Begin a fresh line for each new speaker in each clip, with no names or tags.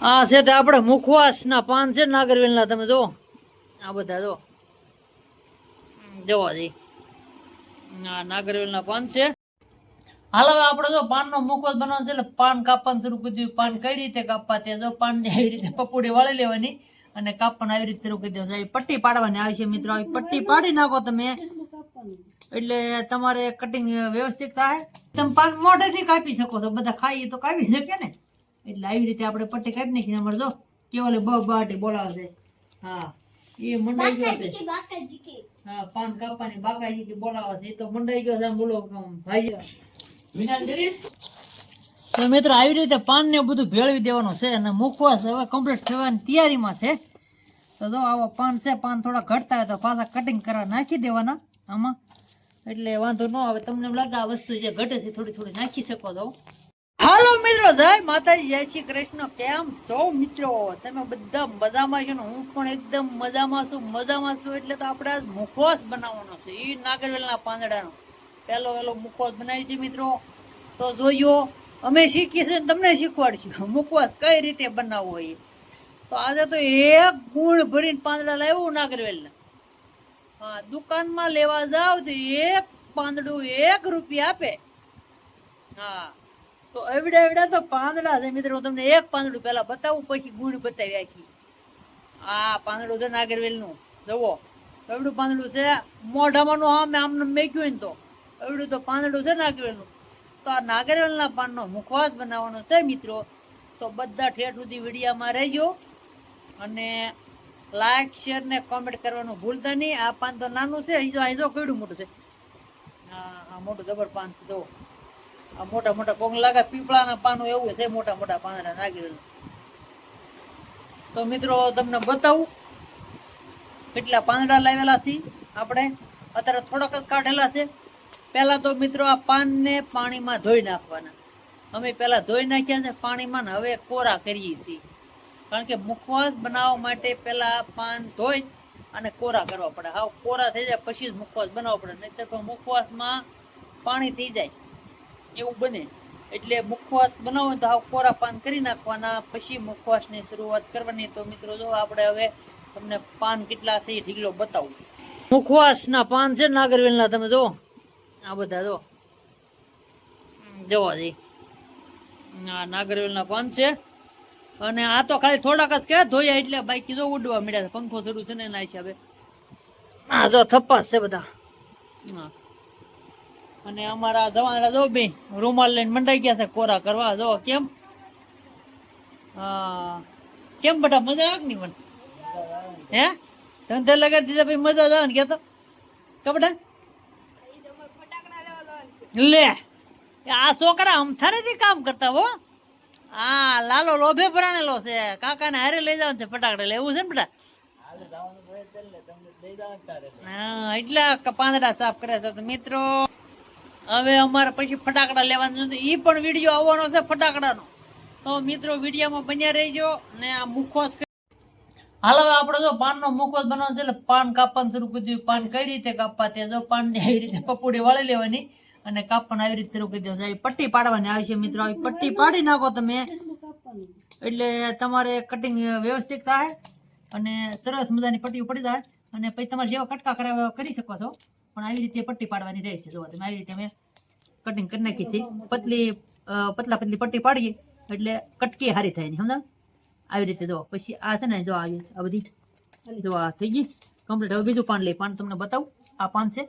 આ છે તે આપણે મુખવાસ ના પાન છે નાગરવેલ ના, તમે જો આ બધા જો જોવા જઈ આ નાગરવેલ ના પાન છે. હાલ હવે આપણે જો પાન નો મુખવાસ બનાવવાનો છે એટલે પાન કાપવાનું શરૂ કરી દીધું. પાન કઈ રીતે કાપવા તે જો પાન ને આવી રીતે પપોડી વાળી લેવાની અને કાપવાનું આવી રીતે શરૂ કરી દેવાનું. પટ્ટી પાડવાની આવે છે મિત્રો, આવી પટ્ટી પાડી નાખો તમે એટલે તમારે કટિંગ વ્યવસ્થિત થાય. તમે પાન મોઢેથી કાપી શકો છો, બધા ખાઈએ તો કાપી શકે ને, એટલે આવી રીતે આપણે પટ્ટી કાપી નાખીને અમારે જો કેવલે બાટી બોલાવે છે. હા એ મંડાઈ ગયો છે. હા પાન કાપવાની બાકાજી કે બોલાવે છે, એ તો મંડાઈ ગયો છે. બોલો ભાઈ તો મિત્રો આવી રીતે પાન ને બધું ભેળવી દેવાનું છે અને મુખવાસ હવે કમ્પ્લીટ થવાની તૈયારીમાં છે. તો જો આવો પાન છે, પાન થોડા ઘટતા હોય તો પાછા કટિંગ કરવા નાખી દેવાના આમાં, એટલે વાંધો ન આવે. તમને એમ લાગે આ વસ્તુ જે ઘટે છે થોડી થોડી નાખી શકો છો. હાલો મિત્રો, જય માતાજી, જય શ્રી કૃષ્ણ. કેમ છો મિત્રો? તમે બધા મજામાં છો ને? હું પણ એકદમ મજામાં છું. એટલે તો આપણે આજ મુખવાસ બનાવવાનો છે, એ નાગરવેલના પાંદડાનો પહેલો મુખવાસ બનાવી છે મિત્રો. તો જોયો, અમે શીખીએ છીએ, તમને શીખવાડશું મુખવાસ કઈ રીતે બનાવવો હોય. તો આજે તો એક ગુણ ભરીને પાંદડા લાવ્યું નાગરવેલના. હા, દુકાનમાં લેવા જાવ તો એક પાંદડું 1 રૂપિયા આપે. હા, તો એવડા તો પાંદડા છે મિત્રો. તમને એક પાંદડું પેલા બતાવું, પછી ગુણ બતાવી આખી. આ પાંદડું છે નાગરવેલ નું, જુઓ એવડું પાંદડું છે. મોઢામાં નું આમને મેક્યું ને તો એવડું તો પાંદડું છે નાગરવેલ નું. તો આ નાગરવેલના પાનનો મુખવાસ બનાવવાનો છે મિત્રો. તો બધા ઠેઠ સુધી વિડીયામાં રહેજો અને લાઈક, શેર ને કોમેન્ટ કરવાનું ભૂલતા નહીં. આ પાન તો નાનું છે, અહીં જો કેવડું મોટું છે. હા મોટું જબર પાન છે. જો આ મોટા કોંગ લાગે પીપળાના પાનો એવું છે, મોટા પાંદડા નાગરવેલ. તો મિત્રો તમને બતાવું કેટલા પાંદડા લાવેલા છે આપણે. અત્યારે થોડાક જ કાઢેલા છે. પહેલા તો મિત્રો આ પાનને પાણીમાં ધોઈ નાખવાના. અમે પહેલા ધોઈ નાખ્યા છે પાણીમાં, હવે કોરા કરીએ છીએ. કારણ કે મુખવાસ બનાવવા માટે પહેલા પાન ધોઈ અને કોરા કરવા પડે. હા, કોરા થઈ જાય પછી જ મુખવાસ બનાવવો પડે, નહીંતર પણ મુખવાસમાં પાણી થઈ જાય એવું બને. એટલે મુખવાસ બનાવો તો હાવ કોરા પાન કરી નાખવાના, પછી મુખવાસની શરૂઆત કરવાની. તો મિત્રો જો આપણે હવે તમને પાન કેટલા છે એ ઢીકલો બતાવું. મુખવાસના પાન છે નાગરવેલના, તમે જો આ બધા જોવા જઈ આ નાગરવેલના પાન છે. અને આ તો ખાલી થોડાક જ કે ધોયા એટલે બાકી જો ઉડવા મળ્યા છે. પંખો શરૂ છે ને એના હિસાબે. હા જો થપ્પાસ છે બધા. હા, અને અમારા જવાના જો બે રૂમાલ લઈને મંડાઈ ગયા છે કોરા કરવા. જો કેમ કેમ બેટા, મજા આવે નહીં? પણ હે ધંધે લગાડી દીધા ભાઈ, મજા આવે ને કેતો કે બેટા લે. આ છોકરા અમથા નથી કામ કરતા હો. હા, લાલો લોભે ભરાણેલો છે. કાકાને હારે લઈ જવાનું છે ફટાકડા લેવું છે ને બેટા. હા, એટલે પાંદડા સાફ કરે છે. તો મિત્રો હવે અમારે પછી ફટાકડા લેવાનું છે, એ પણ વિડીયો આવવાનો છે ફટાકડાનો. તો મિત્રો વિડીયોમાં બન્યા રહેજો ને આ મુખવાસ. હાલ હવે આપણે જો પાનનો મુખવાસ બનાવવાનો છે એટલે પાન કાપવાનું શરૂ કરી દીધું. પાન કઈ રીતે કાપવા તે જો પાન ને આવી રીતે પપોડી વાળી લેવાની અને કાપવાનું આવી રીતે શરૂ કરી દેવાનું. પટ્ટી પાડવાની આવે છે મિત્રો, આવી પટ્ટી પાડી નાખો તમે એટલે તમારે કટિંગ વ્યવસ્થિત થાય અને સરસ મજાની પટ્ટીઓ પડી જાય. અને પછી તમારે જેવા કટકા કરાવવા કરી શકો છો, પણ આવી રીતે પટ્ટી પાડવાની રહેશે. જો તમે આવી રીતે અમે કટિંગ કરી નાખી છે. પતલી પટ્ટી પાડીએ એટલે કટકી હારી થાય નહીં, સમજા? આવી રીતે જો પછી આ છે ને, જો આ બધી જો આ થઈ ગઈ કમ્પ્લીટ. હવે બીજું પાન લઈ, પાન તમને બતાવું. આ પાન છે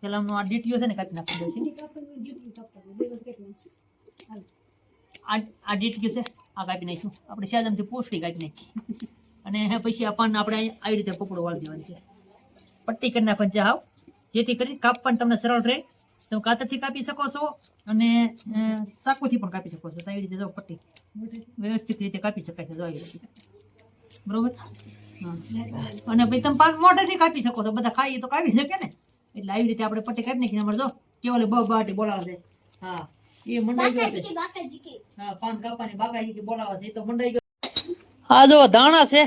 પેલા આ ડીટીઓ છે ને કાપી નાખી દઉં છું. આ ડીટીઓ છે, આ કાપી નાખ્યું આપણે સેજમથી પોસ્ટી કાપી નાખી. અને પછી આ પાન આપણે આવી રીતે પકડો વાળી દેવાની છે. પટ્ટી કરી નાખવાની છે હાવ, જેથી કરીને કાપવાનું તમને સરળ રહે. તમે કાતરથી કાપી શકો છો અને ચાકુથી પણ કાપી શકો છો. આવી રીતે જો પટ્ટી વ્યવસ્થિત રીતે કાપી શકાય છે. જો આવી રીતે બરોબર. હા, અને પછી તમે પાન મોઢેથી કાપી શકો છો, બધા ખાઈએ તો કાપી શકે ને, એટલે આવી રીતે આપણે પટ્ટી કાપી નાખીને અમારે જો કેવલે બાટી બોલાવે છે. હા, એ મંડાઈ ગયો છે. હા, પાન કાપવાની બાકાજી કે બોલાવે છે, એ તો મંડાઈ ગયો. આ જો ધાણા છે,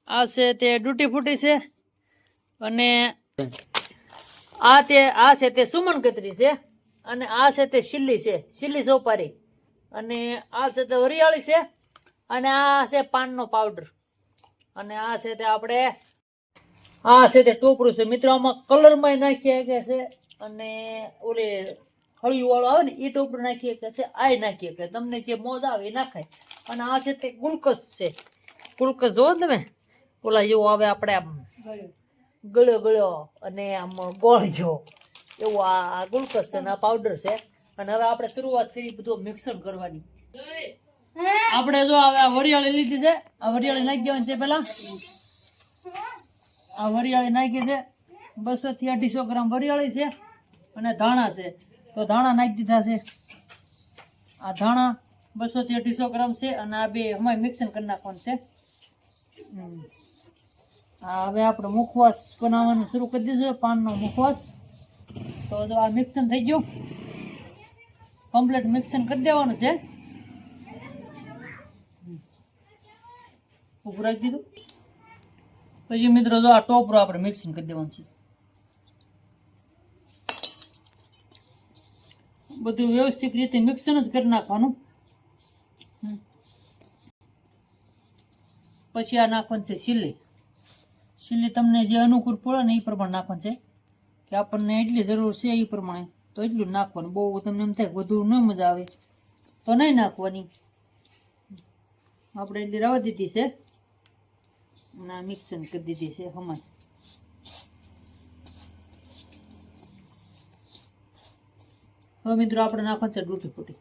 આ છે તે ડૂટી ફૂટી છે, અને આ છે તે સુમન કતરી છે, અને આ છે તે સિલ્લી છે, સિલ્લી સોપારી, અને આ છે તે વરિયાળી છે, અને આ છે પાનનો પાવડર, અને આ છે તે આપણે આ છે તે ટોપરું છે મિત્રો. આમાં કલરમાં નાખીએ કે છે, અને ઓલી હળિયું વાળું આવે ને એ ટોપરું નાખીએ કે છે, આ નાખીએ કે તમને જે મોજ આવે એ નાખાય. અને આ છે તે ગુલકસ છે. ગુલકસ જોવો ને તમે, ઓલા જેવો આવે આપણે આમ ગળ્યો ગળ્યો અને આમ ગોળ જેવો, એવું આ ગુલકસ છે અને આ પાવડર છે. અને હવે આપણે શરૂઆત કરી બધું મિક્સર કરવાની. આપણે જો હવે આ વરિયાળી લીધી છે, આ વરિયાળી નાખી દેવાની છે. પેલા આ વરિયાળી નાખી છે, 200 થી 250 ગ્રામ વરિયાળી છે. અને ધાણા છે, તો ધાણા નાખી દીધા છે. આ ધાણા 200 થી 250 ગ્રામ છે. અને આ બે અમારે મિક્સર કરી નાખવાનું છે. હવે આપણે મુખવાસ બનાવવાનું શરૂ કરી દીધું, પાનનો મુખવાસ. તો જો આ મિક્સર થઈ ગયું, કમ્પ્લીટ મિક્સર કરી દેવાનું છે. ઉભું રાખી દીધું. પછી મિત્રો જો આ ટોપરો આપણે મિક્સિંગ કરી દેવાનું છે. બધું વ્યવસ્થિત રીતે મિક્સર જ કરી નાખવાનું. પછી આ નાખવાનું છે સિલ્લી. સિલ્લી તમને જે અનુકૂળ પડે ને એ પ્રમાણે નાખવાનું છે, કે આપણને એટલી જરૂર છે એ પ્રમાણે તો એટલું નાખવાનું. બહુ તમને એમ થાય વધુ ન મજા આવે તો નહીં નાખવાની. આપણે એટલી રવા દીધી છે અને મિક્સર કરી દીધી છે હમાય. હવે મિત્રો આપણે નાખવાનું છે ડૂટી ફૂટી.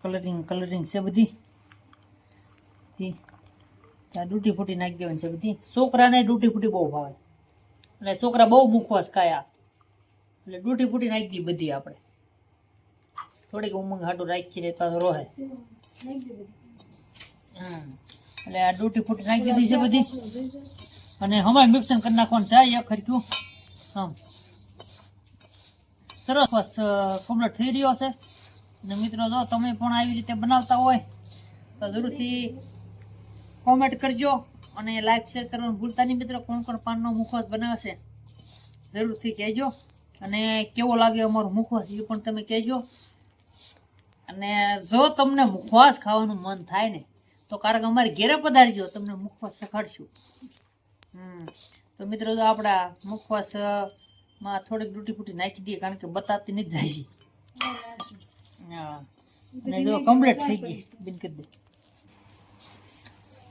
કલરિંગ છે બધી, ડૂટી ફૂટી નાખી દેવાની છે બધી. છોકરાને ડૂટી ફૂટી બહુ ભાવે, એટલે છોકરા બહુ મુખવાસ ખાયા એટલે ડૂટી ફૂટી નાખી દી બધી. આપણે થોડીક ઉમંગ હાટું રાખીને તો રોહે. એટલે આ ડૂટી ફૂટી નાખી દીધી છે બધી. અને હમાય મિક્સર કરી નાખવાનું છે એક ખરક્યું. સરસ કમ્પ્લીટ થઈ રહ્યો છે. અને મિત્રો જો તમે પણ આવી રીતે બનાવતા હોય તો જરૂરથી કોમેન્ટ કરજો, અને લાઈક શેર કરવાનું ભૂલતા નહીં મિત્રો. કોણ કોણ પાનનો મુખવાસ બનાવે છે જરૂરથી કહેજો, અને કેવો લાગે અમારો મુખવાસ એ પણ તમે કહેજો. અને જો તમને મુખવાસ ખાવાનું મન થાય ને તો કારણ અમારે ઘેરે પધારજો, તમને મુખવાસ શીખવાડશું. તો મિત્રો જો આપણા મુખવાસમાં થોડીક ડૂટી ફૂટી નાખી દઈએ, કારણ કે બતાતી નથી જાય છે. અને જો કમ્પ્લીટ થઈ ગઈ બિન કરી દે.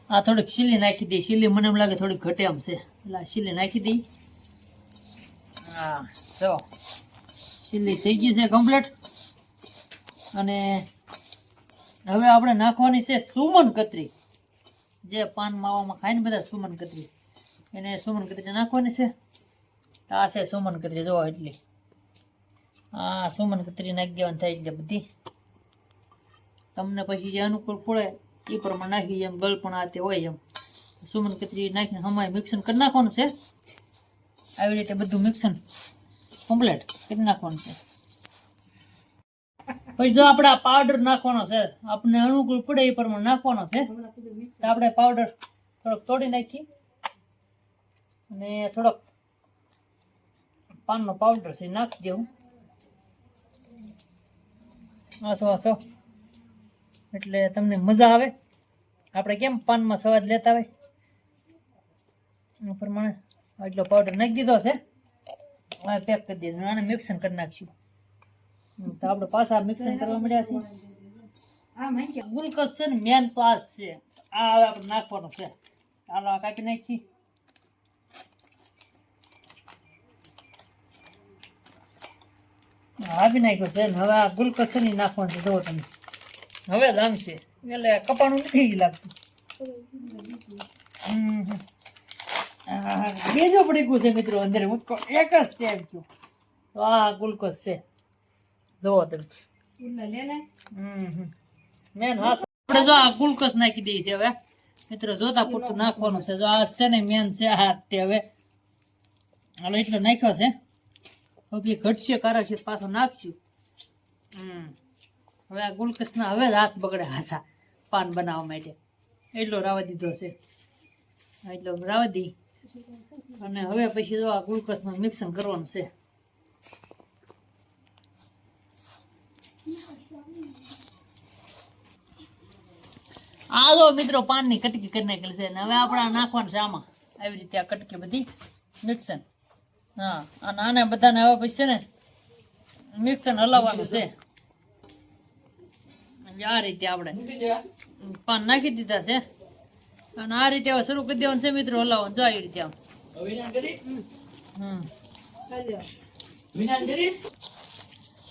આ થોડીક સિલ્લી નાખી દઈ. સિલ્લી મને એમ લાગે થોડીક ઘટે એમ છે, એટલે સિલ્લી નાખી દઈ. જો સિલ્લી થઈ ગઈ છે કમ્પ્લીટ. અને હવે આપણે નાખવાની છે સુમન કતરી. જે પાન માવામાં ખાય ને બધા સુમન કતરી, એને સુમન કતરી નાખવાની છે. આ છે સુમન કતરી, જો એટલી આ સુમન કતરી નાખી દેવાની થાય એટલે બધી. તમને પછી જે અનુકૂળ પડે એ પ્રમાણે નાખી, એમ ગળ પણ આ તે હોય એમ. સુમન કતરી નાખીને હમાય મિક્સર કરી નાખવાનું છે. આવી રીતે બધું મિક્સર કમ્પ્લીટ કરી નાખવાનું છે. પછી જો આપણે આ પાવડર નાખવાનો છે, આપણને અનુકૂળ પડે એ પ્રમાણે નાખવાનો છે. તો આપણે પાવડર થોડોક તોડી નાખી, અને થોડોક પાનનો પાવડર છે નાખી દેવું. આસો એટલે તમને મજા આવે. આપણે કેમ પાનમાં સ્વાદ લેતા હોય એ પ્રમાણે એટલો પાવડર નાખી દીધો છે. હવે પેક કરી દઈશું, આને મિક્સર કરી નાખીશું. તો આપણે પાછા મિક્સર કરવા મળ્યા છે. ગુલકસ છે ને મેન તો આ છે, આ હવે આપણે નાખવાનું છે. ચાલો આ કાપી નાખી. આપી નાખ્યું છે. હવે આ ગુલકસ છે ને નાખવાનું છે. જુઓ તમે, હવે દામ છે એટલે કપાણું નથી લાગતું. બેજો પડી ગયું છે મિત્રો અંદર. હું તો એક જ છે એમ છું. તો આ ગુલકસ છે, જુઓ તમે. મેન હા આપણે જો આ ગુલકસ નાખી દઈએ છે. હવે મિત્રો જોતા પૂરતું નાખવાનું છે. જો આ છે ને મેન છે આ તે. હવે હાલો એટલો નાખ્યો છે. હવે ઘટશે કારણ છે પાછો નાખશું. હવે આ ગુલકસના હવે હાથ બગડે હાથા પાન બનાવવા માટે. એટલો રાવા દીધો છે, એટલો રાવા દી. અને હવે પછી જો આ ગુલકસમાં મિક્સર કરવાનું છે. આ જો મિત્રો પાનની કટકી કરી નાખેલી છે ને હવે આપણે આ નાખવાનું છે આમાં આવી રીતે આ કટકી બધી મિક્સર હા અને આને બધાને હવે પછી છે ને મિક્સર હલાવવાનું છે આ રીતે આપણે પાન નાખી દીધા છે અને આ રીતે હવે શરૂ કરી દેવાનું છે મિત્રો હલાવવાનું જો આવી રીતે આમ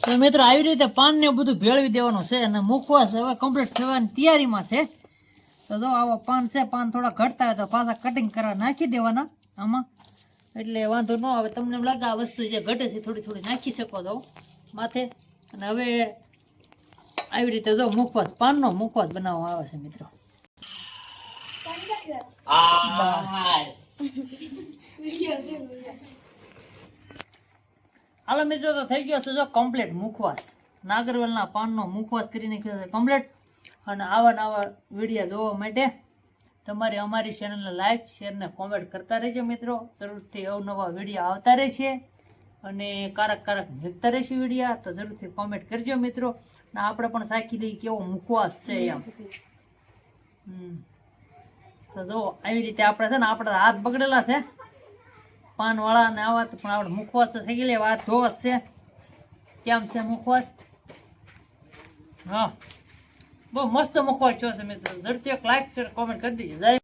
તો મિત્રો આવી રીતે પાન ને બધું ભેળવી દેવાનું છે અને મુખવાસ હવે કમ્પ્લીટ થવાની તૈયારીમાં છે તો જો આવો પાન છે પાન થોડા ઘટતા હોય તો પાછા કટિંગ કરવા નાખી દેવાના આમાં એટલે વાંધો ન આવે તમને એમ લાગે આ વસ્તુ જે ઘટે છે થોડી થોડી નાખી શકો છો માથે અને હવે આવી રીતે જો મુખવાસ પાનનો મુખવાસ બનાવવામાં આવે છે મિત્રો હાલો મિત્રો તો થઈ ગયો છે જો કમ્પ્લીટ મુખવાસ નાગરવેલના પાનનો મુખવાસ કરી નાખ્યો છે કમ્પ્લીટ અને આવા નવા વિડીયો જોવા માટે તમારે અમારી ચેનલને લાઈક શેર ને કોમેન્ટ કરતા રહેજો મિત્રો જરૂરથી અવનવા વિડીયો આવતા રહેશે અને કારક મૂકતા રહેશે વિડીયો તો જરૂરથી કોમેન્ટ કરજો મિત્રો ને આપણે પણ સાખી દઈએ કેવો મુખવાસ છે એમ તો જો આવી રીતે આપણે છે ને આપણા હાથ બગડેલા છે પાનવાળા ને આવા પણ આપણે મુખવાસ તો થઈ લે વાત ધોવાસ છે કેમ છે મુખવાસ હા બહુ મસ્ત મુખવાસ છે મિત્રો જરૂરથી એક લાઈક શેર કોમેન્ટ કરી દેજો જય